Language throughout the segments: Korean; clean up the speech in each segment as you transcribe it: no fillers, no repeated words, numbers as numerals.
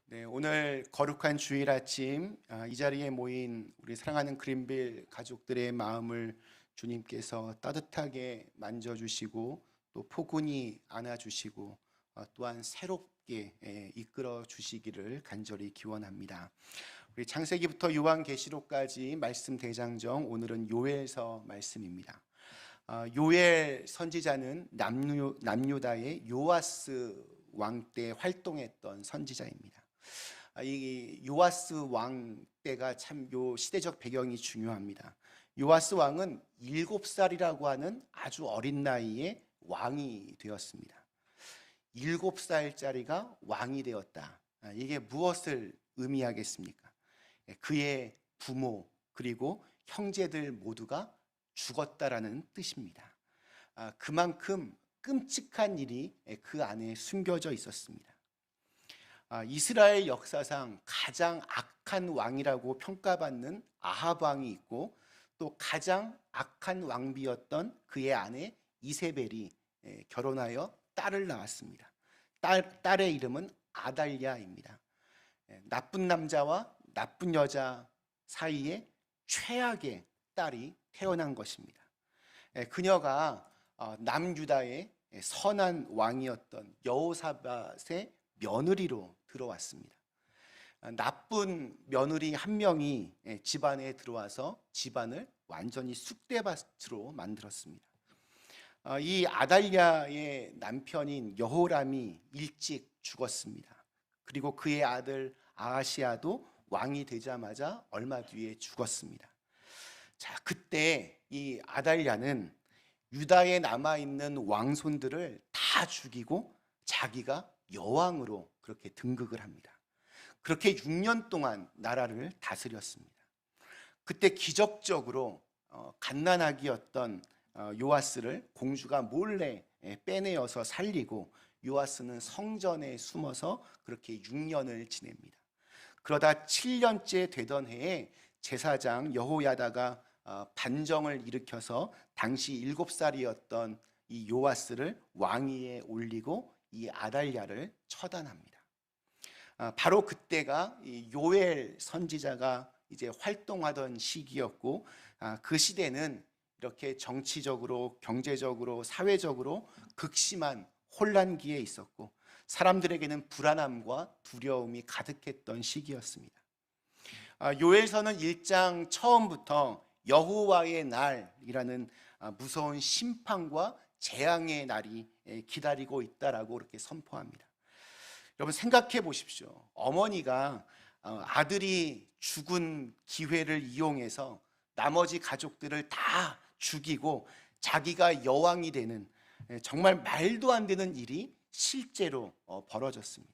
네, 오늘 거룩한 주일 아침 이 자리에 모인 우리 사랑하는 그린빌 가족들의 마음을 주님께서 따뜻하게 만져주시고 또 포근히 안아주시고 또한 새롭게 이끌어 주시기를 간절히 기원합니다. 우리 창세기부터 요한계시록까지 말씀 대장정, 오늘은 요엘서 말씀입니다. 요엘 선지자는 남유다의 요아스 왕 때 활동했던 선지자입니다. 이 요아스 왕 때가 참 요 시대적 배경이 중요합니다. 요아스 왕은 7살이라고 하는 아주 어린 나이에 왕이 되었습니다. 7살짜리가 왕이 되었다. 이게 무엇을 의미하겠습니까? 그의 부모 그리고 형제들 모두가 죽었다라는 뜻입니다. 그만큼 끔찍한 일이 그 안에 숨겨져 있었습니다. 이스라엘 역사상 가장 악한 왕이라고 평가받는 아합 왕이 있고 또 가장 악한 왕비였던 그의 아내 이세벨이 결혼하여 딸을 낳았습니다. 딸의 이름은 아달랴입니다. 나쁜 남자와 나쁜 여자 사이에 최악의 딸이 태어난 것입니다. 그녀가 남유다의 선한 왕이었던 여호사밧의 며느리로 들어왔습니다. 나쁜 며느리 한 명이 집안에 들어와서 집안을 완전히 쑥대밭으로 만들었습니다. 이 아달랴의 남편인 여호람이 일찍 죽었습니다. 그리고 그의 아들 아하시아도 왕이 되자마자 얼마 뒤에 죽었습니다. 자, 그때 이 아달랴는 유다에 남아있는 왕손들을 다 죽이고 자기가 여왕으로 그렇게 등극을 합니다. 그렇게 6년 동안 나라를 다스렸습니다. 그때 기적적으로 갓난아기였던 요아스를 공주가 몰래 빼내어서 살리고 요아스는 성전에 숨어서 그렇게 6년을 지냅니다. 그러다 7년째 되던 해에 제사장 여호야다가 반정을 일으켜서 당시 7살이었던 이 요아스를 왕위에 올리고 이 아달랴를 처단합니다. 바로 그때가 이 요엘 선지자가 이제 활동하던 시기였고, 그 시대는 이렇게 정치적으로, 경제적으로, 사회적으로 극심한 혼란기에 있었고 사람들에게는 불안함과 두려움이 가득했던 시기였습니다. 요엘서는 1장 처음부터 여호와의 날이라는 무서운 심판과 재앙의 날이 기다리고 있다라고 그렇게 선포합니다. 여러분 생각해 보십시오. 어머니가 아들이 죽은 기회를 이용해서 나머지 가족들을 다 죽이고 자기가 여왕이 되는 정말 말도 안 되는 일이 실제로 벌어졌습니다.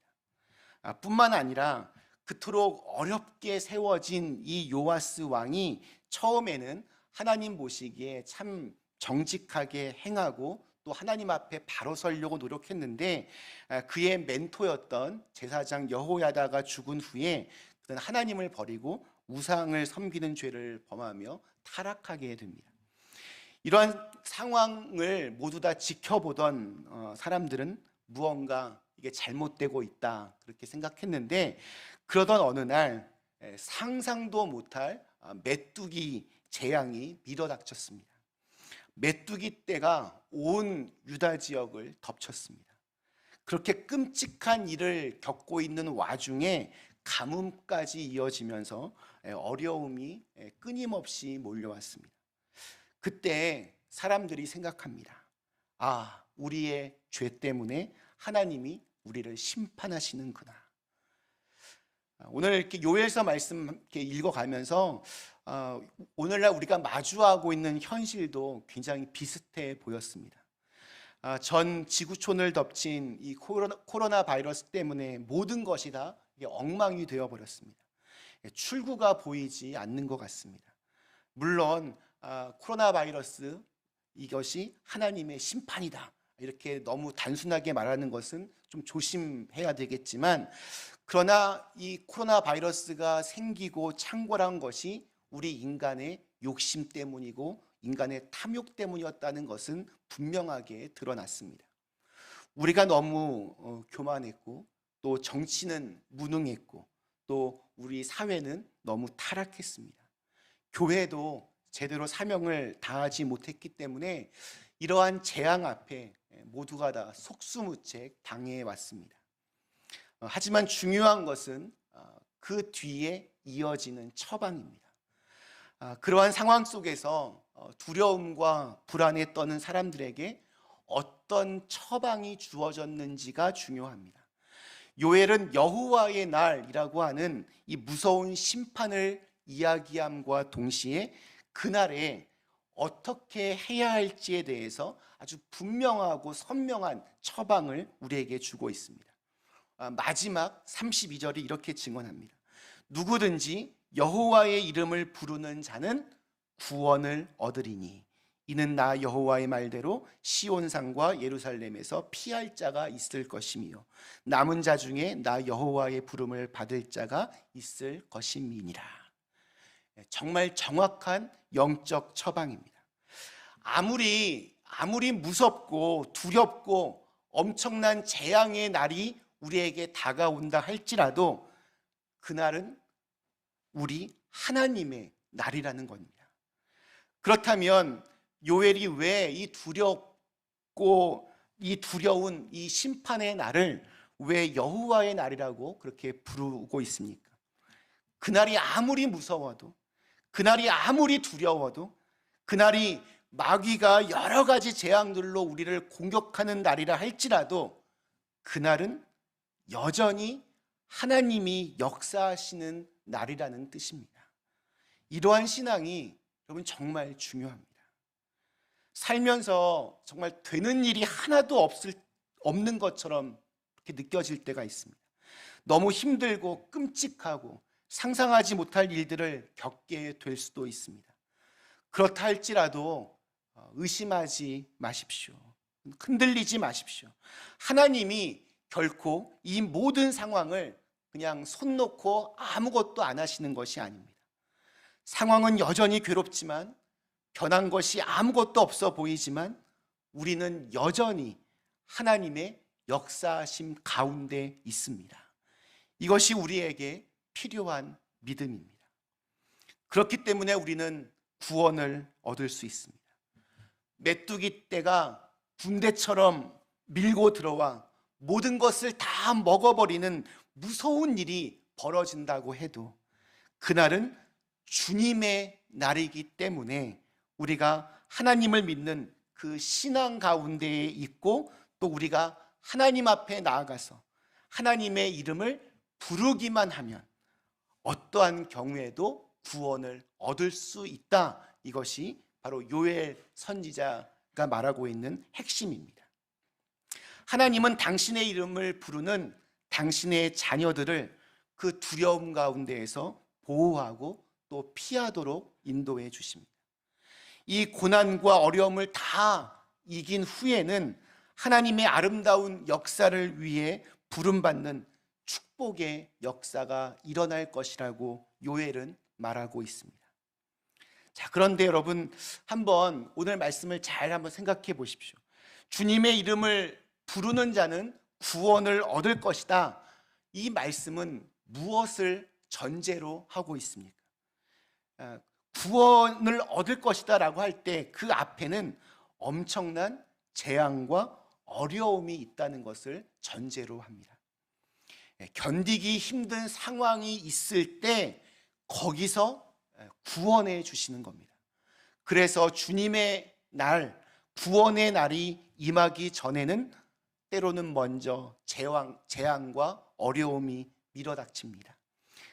뿐만 아니라 그토록 어렵게 세워진 이 요아스 왕이 처음에는 하나님 보시기에 참 정직하게 행하고 또 하나님 앞에 바로 서려고 노력했는데 그의 멘토였던 제사장 여호야다가 죽은 후에 그는 하나님을 버리고 우상을 섬기는 죄를 범하며 타락하게 됩니다. 이러한 상황을 모두 다 지켜보던 사람들은 무언가 이게 잘못되고 있다 그렇게 생각했는데, 그러던 어느 날 상상도 못할 메뚜기 재앙이 밀어닥쳤습니다. 메뚜기 떼가 온 유다 지역을 덮쳤습니다. 그렇게 끔찍한 일을 겪고 있는 와중에 가뭄까지 이어지면서 어려움이 끊임없이 몰려왔습니다. 그때 사람들이 생각합니다. 우리의 죄 때문에 하나님이 우리를 심판하시는구나. 오늘 이렇게 요엘서 말씀 이렇게 읽어가면서 오늘날 우리가 마주하고 있는 현실도 굉장히 비슷해 보였습니다. 전 지구촌을 덮친 이 코로나 바이러스 때문에 모든 것이 다 엉망이 되어 버렸습니다. 출구가 보이지 않는 것 같습니다. 물론 코로나 바이러스 이것이 하나님의 심판이다 이렇게 너무 단순하게 말하는 것은 좀 조심해야 되겠지만, 그러나 이 코로나 바이러스가 생기고 창궐한 것이 우리 인간의 욕심 때문이고 인간의 탐욕 때문이었다는 것은 분명하게 드러났습니다. 우리가 너무 교만했고 또 정치는 무능했고 또 우리 사회는 너무 타락했습니다. 교회도 제대로 사명을 다하지 못했기 때문에 이러한 재앙 앞에 모두가 다 속수무책 당해 왔습니다. 하지만 중요한 것은 그 뒤에 이어지는 처방입니다. 그러한 상황 속에서 두려움과 불안에 떠는 사람들에게 어떤 처방이 주어졌는지가 중요합니다. 요엘은 여호와의 날이라고 하는 이 무서운 심판을 이야기함과 동시에 그날에 어떻게 해야 할지에 대해서 아주 분명하고 선명한 처방을 우리에게 주고 있습니다. 마지막 32절이 이렇게 증언합니다. 누구든지 여호와의 이름을 부르는 자는 구원을 얻으리니 이는 나 여호와의 말대로 시온산과 예루살렘에서 피할 자가 있을 것이며 남은 자 중에 나 여호와의 부름을 받을 자가 있을 것임이니라. 정말 정확한 영적 처방입니다. 아무리 무섭고 두렵고 엄청난 재앙의 날이 우리에게 다가온다 할지라도 그날은 우리 하나님의 날이라는 겁니다. 그렇다면 요엘이 왜 이 두렵고 이 두려운 이 심판의 날을 왜 여호와의 날이라고 그렇게 부르고 있습니까? 그날이 아무리 무서워도, 그날이 아무리 두려워도, 그날이 마귀가 여러 가지 재앙들로 우리를 공격하는 날이라 할지라도 그날은 여전히 하나님이 역사하시는 날이라는 뜻입니다. 이러한 신앙이 여러분 정말 중요합니다. 살면서 정말 되는 일이 하나도 없는 것처럼 그렇게 느껴질 때가 있습니다. 너무 힘들고 끔찍하고 상상하지 못할 일들을 겪게 될 수도 있습니다. 그렇다 할지라도 의심하지 마십시오. 흔들리지 마십시오. 하나님이 결코 이 모든 상황을 그냥 손 놓고 아무것도 안 하시는 것이 아닙니다. 상황은 여전히 괴롭지만, 변한 것이 아무것도 없어 보이지만 우리는 여전히 하나님의 역사하심 가운데 있습니다. 이것이 우리에게 필요한 믿음입니다. 그렇기 때문에 우리는 구원을 얻을 수 있습니다. 메뚜기 떼가 군대처럼 밀고 들어와 모든 것을 다 먹어버리는 무서운 일이 벌어진다고 해도 그날은 주님의 날이기 때문에 우리가 하나님을 믿는 그 신앙 가운데에 있고 또 우리가 하나님 앞에 나아가서 하나님의 이름을 부르기만 하면 어떠한 경우에도 구원을 얻을 수 있다. 이것이 바로 요엘 선지자가 말하고 있는 핵심입니다. 하나님은 당신의 이름을 부르는 당신의 자녀들을 그 두려움 가운데에서 보호하고 또 피하도록 인도해 주십니다. 이 고난과 어려움을 다 이긴 후에는 하나님의 아름다운 역사를 위해 부름받는 축복의 역사가 일어날 것이라고 요엘은 말하고 있습니다. 자, 그런데 여러분 한번 오늘 말씀을 잘 한번 생각해 보십시오. 주님의 이름을 부르는 자는 구원을 얻을 것이다. 이 말씀은 무엇을 전제로 하고 있습니까? 구원을 얻을 것이다 라고 할 때 그 앞에는 엄청난 재앙과 어려움이 있다는 것을 전제로 합니다. 견디기 힘든 상황이 있을 때 거기서 구원해 주시는 겁니다. 그래서 주님의 날, 구원의 날이 임하기 전에는 때로는 먼저 재앙과 어려움이 밀어닥칩니다.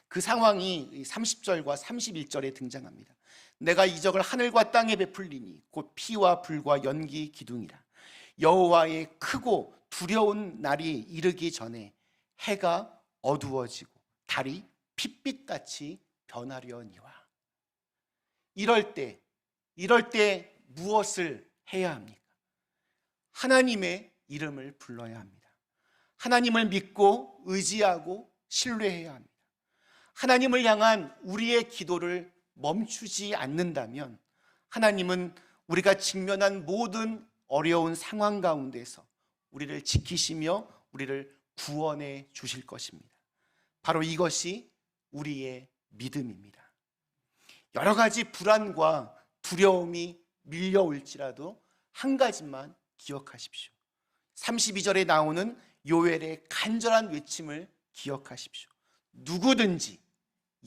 그 상황이 30절과 31절에 등장합니다. 내가 이적을 하늘과 땅에 베풀리니 곧 피와 불과 연기 기둥이라. 여호와의 크고 두려운 날이 이르기 전에 해가 어두워지고 달이 핏빛같이 변하려니와. 이럴 때 무엇을 해야 합니까? 하나님의 이름을 불러야 합니다. 하나님을 믿고 의지하고 신뢰해야 합니다. 하나님을 향한 우리의 기도를 멈추지 않는다면 하나님은 우리가 직면한 모든 어려운 상황 가운데서 우리를 지키시며 우리를 구원해 주실 것입니다. 바로 이것이 우리의 믿음입니다. 여러 가지 불안과 두려움이 밀려올지라도 한 가지만 기억하십시오. 32절에 나오는 요엘의 간절한 외침을 기억하십시오. 누구든지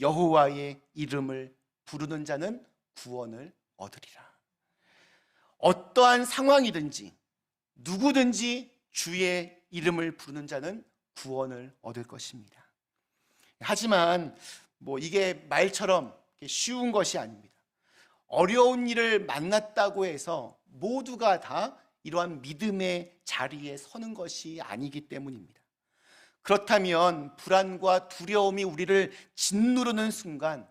여호와의 이름을 부르는 자는 구원을 얻으리라. 어떠한 상황이든지 누구든지 주의 이름을 부르는 자는 구원을 얻을 것입니다. 하지만 이게 말처럼 쉬운 것이 아닙니다. 어려운 일을 만났다고 해서 모두가 다 이러한 믿음의 자리에 서는 것이 아니기 때문입니다. 그렇다면 불안과 두려움이 우리를 짓누르는 순간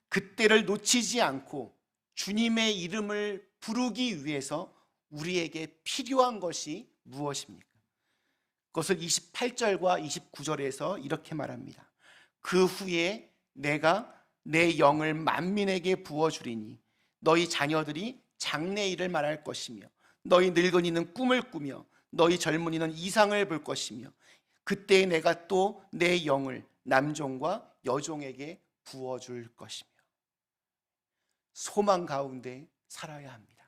그때를 놓치지 않고 주님의 이름을 부르기 위해서 우리에게 필요한 것이 무엇입니까? 그것을 28절과 29절에서 이렇게 말합니다. 그 후에 내가 내 영을 만민에게 부어주리니 너희 자녀들이 장래일을 말할 것이며 너희 늙은이는 꿈을 꾸며 너희 젊은이는 이상을 볼 것이며 그때 내가 또 내 영을 남종과 여종에게 부어줄 것이며. 소망 가운데 살아야 합니다.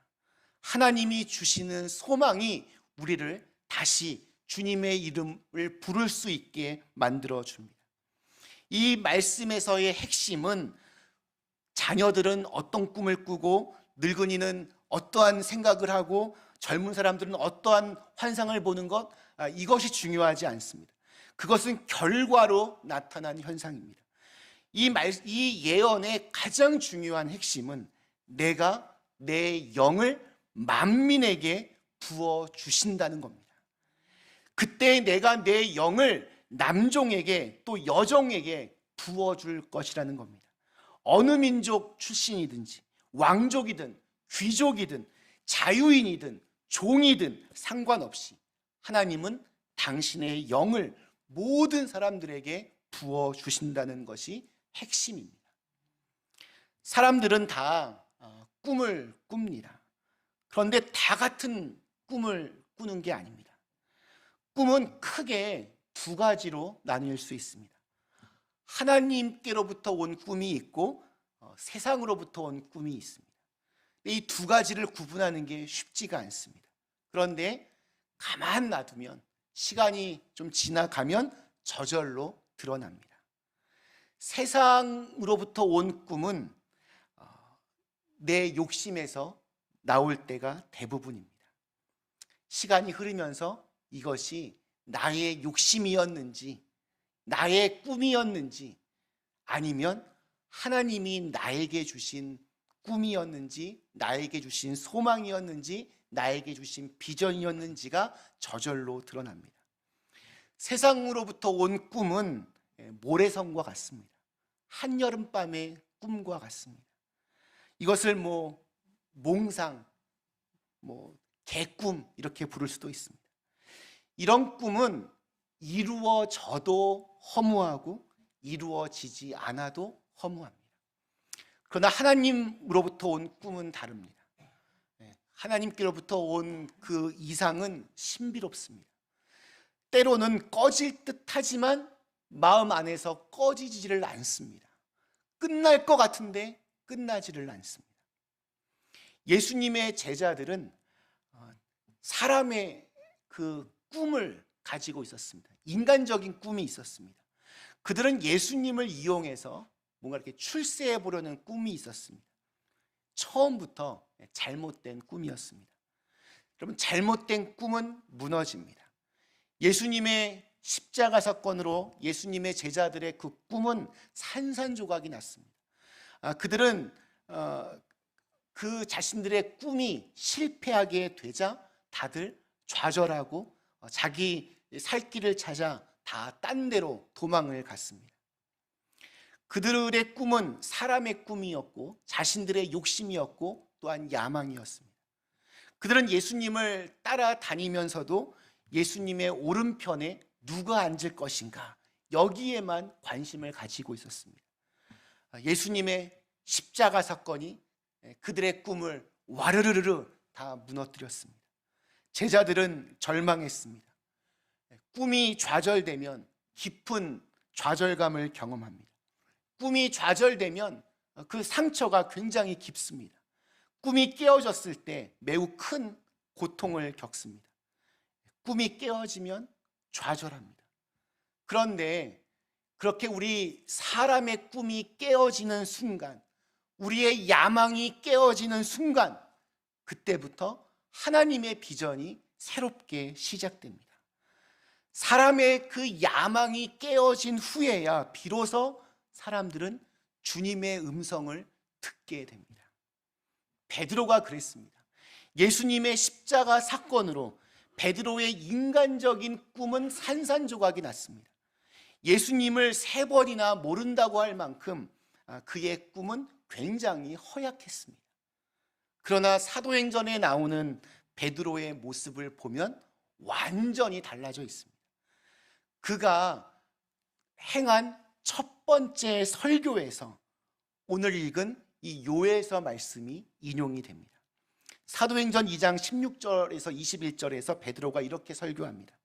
하나님이 주시는 소망이 우리를 다시 주님의 이름을 부를 수 있게 만들어줍니다. 이 말씀에서의 핵심은 자녀들은 어떤 꿈을 꾸고 늙은이는 어떠한 생각을 하고 젊은 사람들은 어떠한 환상을 보는 것, 이것이 중요하지 않습니다. 그것은 결과로 나타난 현상입니다. 이 예언의 가장 중요한 핵심은 내가 내 영을 만민에게 부어주신다는 겁니다. 그때 내가 내 영을 남종에게 또 여종에게 부어줄 것이라는 겁니다. 어느 민족 출신이든지 왕족이든 귀족이든 자유인이든 종이든 상관없이 하나님은 당신의 영을 모든 사람들에게 부어주신다는 것이 핵심입니다. 사람들은 다 꿈을 꿉니다. 그런데 다 같은 꿈을 꾸는 게 아닙니다. 꿈은 크게 두 가지로 나뉠 수 있습니다. 하나님께로부터 온 꿈이 있고 세상으로부터 온 꿈이 있습니다. 이 두 가지를 구분하는 게 쉽지가 않습니다. 그런데 가만 놔두면 시간이 좀 지나가면 저절로 드러납니다. 세상으로부터 온 꿈은 내 욕심에서 나올 때가 대부분입니다. 시간이 흐르면서 이것이 나의 욕심이었는지 나의 꿈이었는지 아니면 하나님이 나에게 주신 꿈이었는지 나에게 주신 소망이었는지 나에게 주신 비전이었는지가 저절로 드러납니다. 세상으로부터 온 꿈은 모래성과 같습니다. 한여름밤의 꿈과 같습니다. 이것을 몽상, 개꿈 이렇게 부를 수도 있습니다. 이런 꿈은 이루어져도 허무하고 이루어지지 않아도 허무합니다. 그러나 하나님으로부터 온 꿈은 다릅니다. 하나님께로부터 온 그 이상은 신비롭습니다. 때로는 꺼질 듯하지만 마음 안에서 꺼지지를 않습니다. 끝날 것 같은데 끝나지를 않습니다. 예수님의 제자들은 사람의 그 꿈을 가지고 있었습니다. 인간적인 꿈이 있었습니다. 그들은 예수님을 이용해서 뭔가 이렇게 출세해 보려는 꿈이 있었습니다. 처음부터 잘못된 꿈이었습니다. 여러분, 잘못된 꿈은 무너집니다. 예수님의 십자가 사건으로 예수님의 제자들의 그 꿈은 산산조각이 났습니다. 그들은 그 자신들의 꿈이 실패하게 되자 다들 좌절하고 자기 살 길을 찾아 다 딴 데로 도망을 갔습니다. 그들의 꿈은 사람의 꿈이었고 자신들의 욕심이었고 또한 야망이었습니다. 그들은 예수님을 따라다니면서도 예수님의 오른편에 누가 앉을 것인가 여기에만 관심을 가지고 있었습니다. 예수님의 십자가 사건이 그들의 꿈을 와르르르 다 무너뜨렸습니다. 제자들은 절망했습니다. 꿈이 좌절되면 깊은 좌절감을 경험합니다. 꿈이 좌절되면 그 상처가 굉장히 깊습니다. 꿈이 깨어졌을 때 매우 큰 고통을 겪습니다. 꿈이 깨어지면 좌절합니다. 그런데 그렇게 우리 사람의 꿈이 깨어지는 순간, 우리의 야망이 깨어지는 순간, 그때부터 하나님의 비전이 새롭게 시작됩니다. 사람의 그 야망이 깨어진 후에야 비로소 사람들은 주님의 음성을 듣게 됩니다. 베드로가 그랬습니다. 예수님의 십자가 사건으로 베드로의 인간적인 꿈은 산산조각이 났습니다. 예수님을 3번이나 모른다고 할 만큼 그의 꿈은 굉장히 허약했습니다. 그러나 사도행전에 나오는 베드로의 모습을 보면 완전히 달라져 있습니다. 그가 행한 첫 번째 설교에서 오늘 읽은 이 요에서 말씀이 인용이 됩니다. 사도행전 2장 16절에서 21절에서 베드로가 이렇게 설교합니다.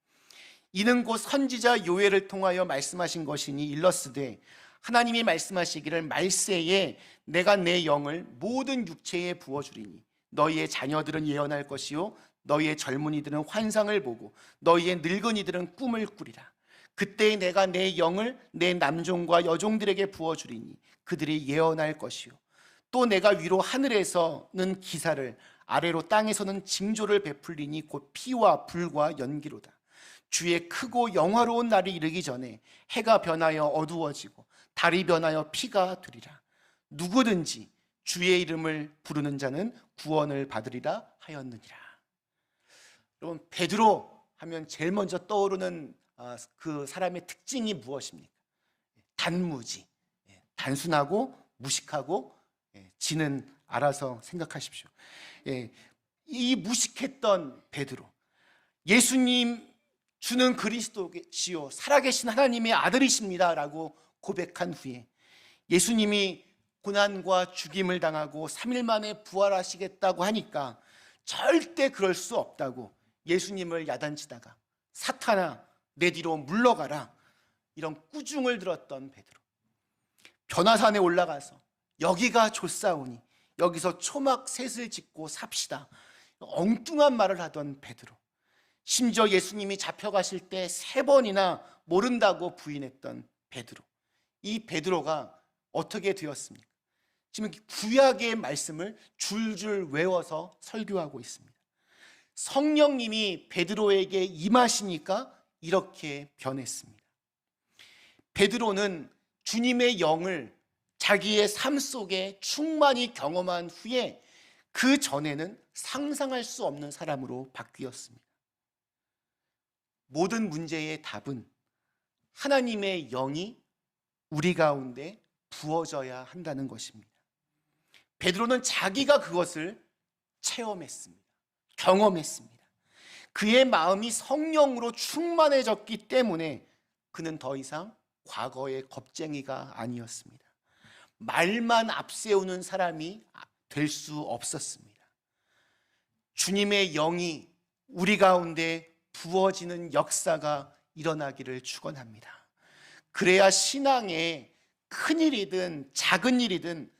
이는 곧 선지자 요엘을 통하여 말씀하신 것이니 일러스되 하나님이 말씀하시기를 말세에 내가 내 영을 모든 육체에 부어주리니 너희의 자녀들은 예언할 것이요 너희의 젊은이들은 환상을 보고 너희의 늙은이들은 꿈을 꾸리라. 그때 내가 내 영을 내 남종과 여종들에게 부어주리니 그들이 예언할 것이요 또 내가 위로 하늘에서는 기사를 아래로 땅에서는 징조를 베풀리니 곧 피와 불과 연기로다. 주의 크고 영화로운 날이 이르기 전에 해가 변하여 어두워지고 달이 변하여 피가 되리라. 누구든지 주의 이름을 부르는 자는 구원을 받으리라 하였느니라. 여러분, 베드로 하면 제일 먼저 떠오르는 그 사람의 특징이 무엇입니까? 단무지, 단순하고 무식하고 지는 알아서 생각하십시오. 이 무식했던 베드로, 예수님 주는 그리스도시요 살아계신 하나님의 아들이십니다 라고 고백한 후에 예수님이 고난과 죽임을 당하고 3일 만에 부활하시겠다고 하니까 절대 그럴 수 없다고 예수님을 야단치다가 사탄아 내 뒤로 물러가라, 이런 꾸중을 들었던 베드로, 변화산에 올라가서 여기가 좋사오니 여기서 초막 셋을 짓고 삽시다, 엉뚱한 말을 하던 베드로, 심지어 예수님이 잡혀가실 때 3번이나 모른다고 부인했던 베드로, 이 베드로가 어떻게 되었습니까? 지금 구약의 말씀을 줄줄 외워서 설교하고 있습니다. 성령님이 베드로에게 임하시니까 이렇게 변했습니다. 베드로는 주님의 영을 자기의 삶 속에 충만히 경험한 후에 그 전에는 상상할 수 없는 사람으로 바뀌었습니다. 모든 문제의 답은 하나님의 영이 우리 가운데 부어져야 한다는 것입니다. 베드로는 자기가 그것을 체험했습니다. 경험했습니다. 그의 마음이 성령으로 충만해졌기 때문에 그는 더 이상 과거의 겁쟁이가 아니었습니다. 말만 앞세우는 사람이 될 수 없었습니다. 주님의 영이 우리 가운데 부어지는 역사가 일어나기를 축원합니다. 그래야 신앙에 큰 일이든 작은 일이든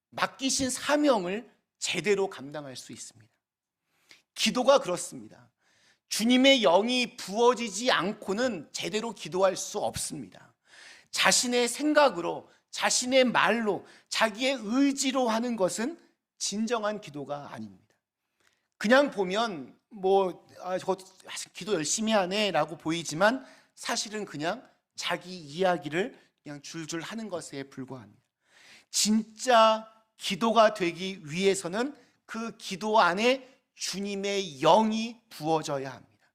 맡기신 사명을 제대로 감당할 수 있습니다. 기도가 그렇습니다. 주님의 영이 부어지지 않고는 제대로 기도할 수 없습니다. 자신의 생각으로, 자신의 말로, 자기의 의지로 하는 것은 진정한 기도가 아닙니다. 그냥 보면 저 기도 열심히 하네 라고 보이지만 사실은 그냥 자기 이야기를 그냥 줄줄 하는 것에 불과합니다. 진짜 기도가 되기 위해서는 그 기도 안에 주님의 영이 부어져야 합니다.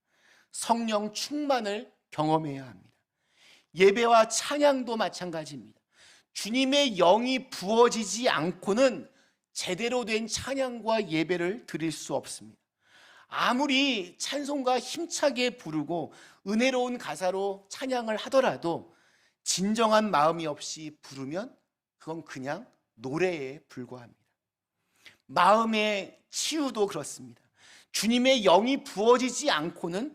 성령 충만을 경험해야 합니다. 예배와 찬양도 마찬가지입니다. 주님의 영이 부어지지 않고는 제대로 된 찬양과 예배를 드릴 수 없습니다. 아무리 찬송가 힘차게 부르고 은혜로운 가사로 찬양을 하더라도 진정한 마음이 없이 부르면 그건 그냥 노래에 불과합니다. 마음의 치유도 그렇습니다. 주님의 영이 부어지지 않고는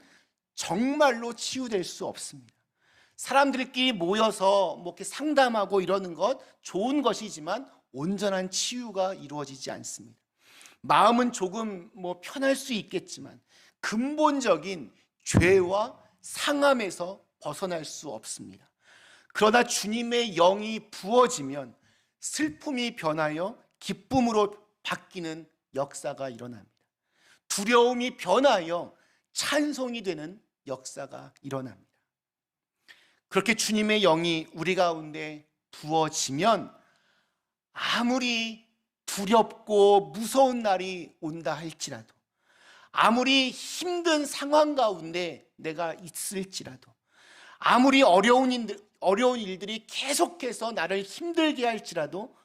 정말로 치유될 수 없습니다. 사람들끼리 모여서 뭐 이렇게 상담하고 이러는 것 좋은 것이지만 온전한 치유가 이루어지지 않습니다. 마음은 조금 편할 수 있겠지만 근본적인 죄와 상함에서 벗어날 수 없습니다. 그러나 주님의 영이 부어지면 슬픔이 변하여 기쁨으로 바뀌는 역사가 일어납니다. 두려움이 변하여 찬송이 되는 역사가 일어납니다. 그렇게 주님의 영이 우리 가운데 부어지면 아무리 두렵고 무서운 날이 온다 할지라도, 아무리 힘든 상황 가운데 내가 있을지라도, 아무리 어려운 일들이 계속해서 나를 힘들게 할지라도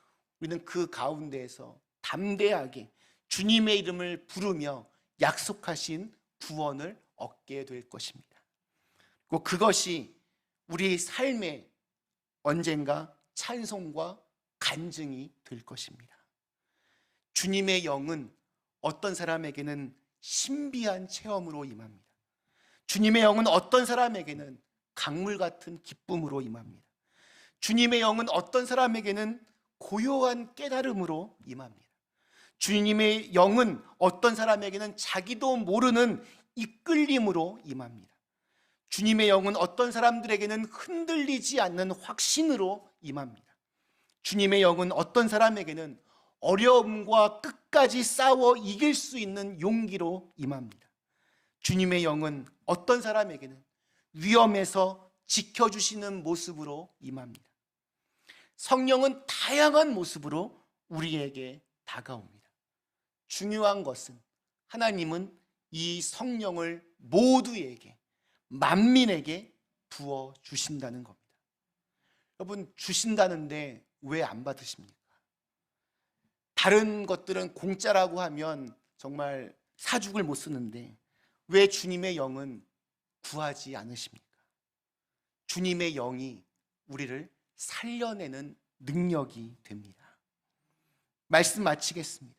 우리는 그 가운데에서 담대하게 주님의 이름을 부르며 약속하신 구원을 얻게 될 것입니다. 그리고 그것이 우리 삶의 언젠가 찬송과 간증이 될 것입니다. 주님의 영은 어떤 사람에게는 신비한 체험으로 임합니다. 주님의 영은 어떤 사람에게는 강물 같은 기쁨으로 임합니다. 주님의 영은 어떤 사람에게는 고요한 깨달음으로 임합니다. 주님의 영은 어떤 사람에게는 자기도 모르는 이끌림으로 임합니다. 주님의 영은 어떤 사람들에게는 흔들리지 않는 확신으로 임합니다. 주님의 영은 어떤 사람에게는 어려움과 끝까지 싸워 이길 수 있는 용기로 임합니다. 주님의 영은 어떤 사람에게는 위험에서 지켜주시는 모습으로 임합니다. 성령은 다양한 모습으로 우리에게 다가옵니다. 중요한 것은 하나님은 이 성령을 모두에게, 만민에게 부어주신다는 겁니다. 여러분, 주신다는데 왜 안 받으십니까? 다른 것들은 공짜라고 하면 정말 사죽을 못 쓰는데 왜 주님의 영은 구하지 않으십니까? 주님의 영이 우리를 살려내는 능력이 됩니다. 말씀 마치겠습니다.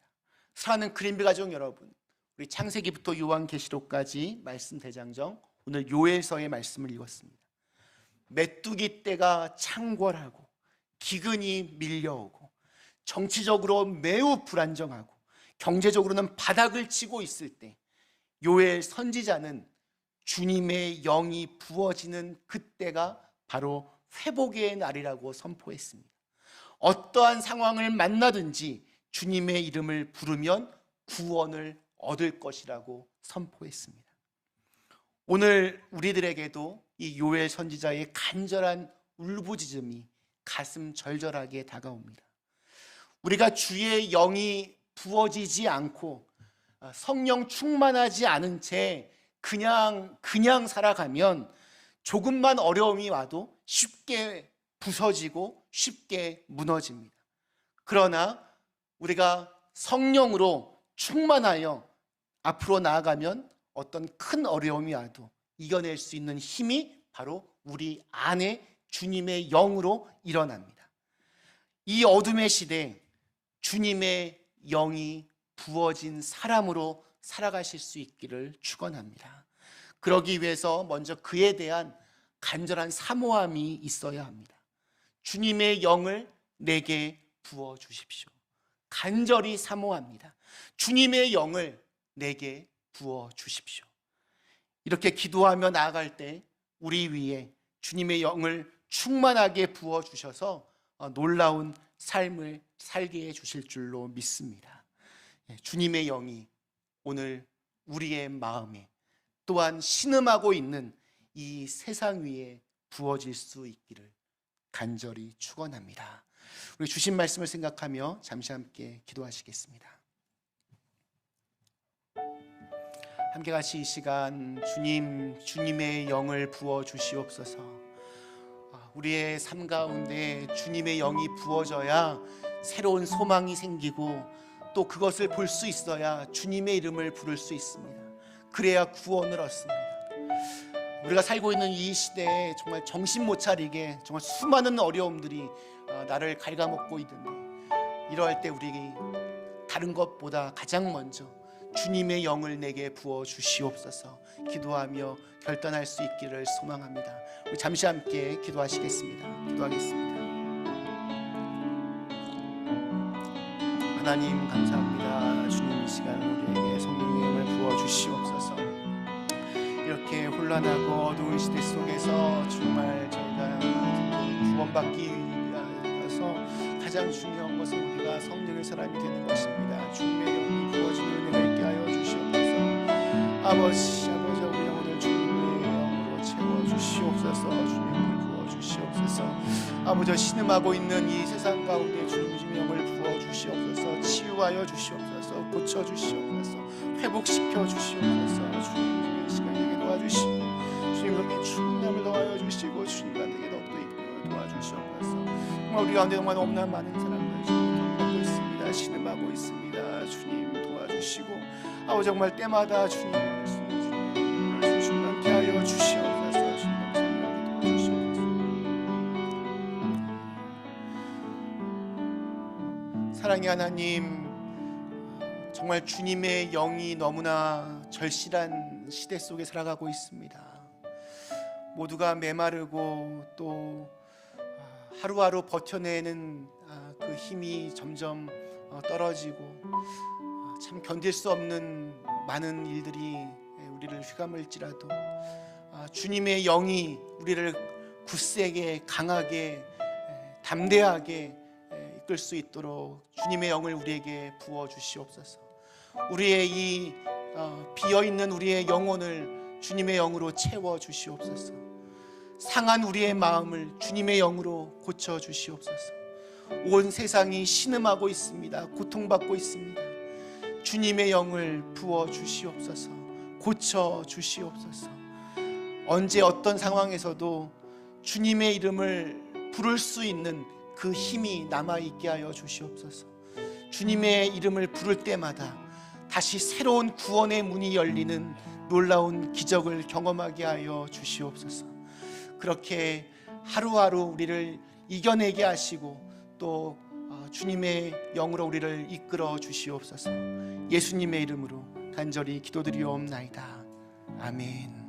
사랑하는 그린비 가족 여러분, 우리 창세기부터 요한계시록까지 말씀 대장정, 오늘 요엘서의 말씀을 읽었습니다. 메뚜기 떼가 창궐하고 기근이 밀려오고 정치적으로 매우 불안정하고 경제적으로는 바닥을 치고 있을 때 요엘 선지자는 주님의 영이 부어지는 그때가 바로 회복의 날이라고 선포했습니다. 어떠한 상황을 만나든지 주님의 이름을 부르면 구원을 얻을 것이라고 선포했습니다. 오늘 우리들에게도 이 요엘 선지자의 간절한 울부짖음이 가슴 절절하게 다가옵니다. 우리가 주의 영이 부어지지 않고 성령 충만하지 않은 채 그냥 살아가면 조금만 어려움이 와도 쉽게 부서지고 쉽게 무너집니다. 그러나 우리가 성령으로 충만하여 앞으로 나아가면 어떤 큰 어려움이 와도 이겨낼 수 있는 힘이 바로 우리 안에 주님의 영으로 일어납니다. 이 어둠의 시대에 주님의 영이 부어진 사람으로 살아가실 수 있기를 축원합니다. 그러기 위해서 먼저 그에 대한 간절한 사모함이 있어야 합니다. 주님의 영을 내게 부어 주십시오. 간절히 사모합니다. 주님의 영을 내게 부어 주십시오. 이렇게 기도하며 나아갈 때 우리 위에 주님의 영을 충만하게 부어 주셔서 놀라운 삶을 살게 해 주실 줄로 믿습니다. 주님의 영이 오늘 우리의 마음에 또한 신음하고 있는 이 세상 위에 부어질 수 있기를 간절히 축원합니다. 우리 주신 말씀을 생각하며 잠시 함께 기도하시겠습니다. 함께 같이 이 시간 주님의 영을 부어 주시옵소서. 우리의 삶 가운데 주님의 영이 부어져야 새로운 소망이 생기고 또 그것을 볼 수 있어야 주님의 이름을 부를 수 있습니다. 그래야 구원을 얻습니다. 우리가 살고 있는 이 시대에 정말 정신 못 차리게 정말 수많은 어려움들이 나를 갉아먹고 있는데, 이러할 때 우리 다른 것보다 가장 먼저 주님의 영을 내게 부어 주시옵소서 기도하며 결단할 수 있기를 소망합니다. 우리 잠시 함께 기도하시겠습니다. 기도하겠습니다. 하나님 감사합니다. 주님 이 시간 우리에게 성령의 영을 부어 주시옵소서. 이렇게 혼란하고 어두운 시대 속에서 정말 저희가 구원받기 위해서 가장 중요한 것은 우리가 성령의 사람이 되는 것입니다. 주님의 영이 부어지는 은혜가 있게 하여 주시옵소서. 아버지 우리 영혼을 주님의 영으로 채워주시옵소서. 주님을 부어주시옵소서. 아버지 신음하고 있는 이 세상 가운데 주님의 영을 부어주시옵소서. 치유하여 주시옵소서. 고쳐주시옵소서. 회복시켜 주시옵소서. 주님 이 시간에 도와주시고 주님에게 충만함을 더하여 주시고 주님에게 더욱더 이끌어 도와주시옵소서. 정말 우리 가운데 정말 너무나 많은 사람들 고통받고 있습니다. 신음하고 있습니다. 주님 도와주시고 아버지 정말 때마다 주님을 충만케 하여 주시옵소서. 주님 성령에게 도와주시옵소서. 사랑의 하나님, 정말 주님의 영이 너무나 절실한 시대 속에 살아가고 있습니다. 모두가 메마르고 또 하루하루 버텨내는 그 힘이 점점 떨어지고 참 견딜 수 없는 많은 일들이 우리를 휘감을지라도 주님의 영이 우리를 굳세게 강하게 담대하게 이끌 수 있도록 주님의 영을 우리에게 부어 주시옵소서. 우리의 이 비어있는 우리의 영혼을 주님의 영으로 채워 주시옵소서. 상한 우리의 마음을 주님의 영으로 고쳐 주시옵소서. 온 세상이 신음하고 있습니다. 고통받고 있습니다. 주님의 영을 부어 주시옵소서. 고쳐 주시옵소서. 언제 어떤 상황에서도 주님의 이름을 부를 수 있는 그 힘이 남아있게 하여 주시옵소서. 주님의 이름을 부를 때마다 다시 새로운 구원의 문이 열리는 놀라운 기적을 경험하게 하여 주시옵소서. 그렇게 하루하루 우리를 이겨내게 하시고 또 주님의 영으로 우리를 이끌어 주시옵소서. 예수님의 이름으로 간절히 기도드리옵나이다. 아멘.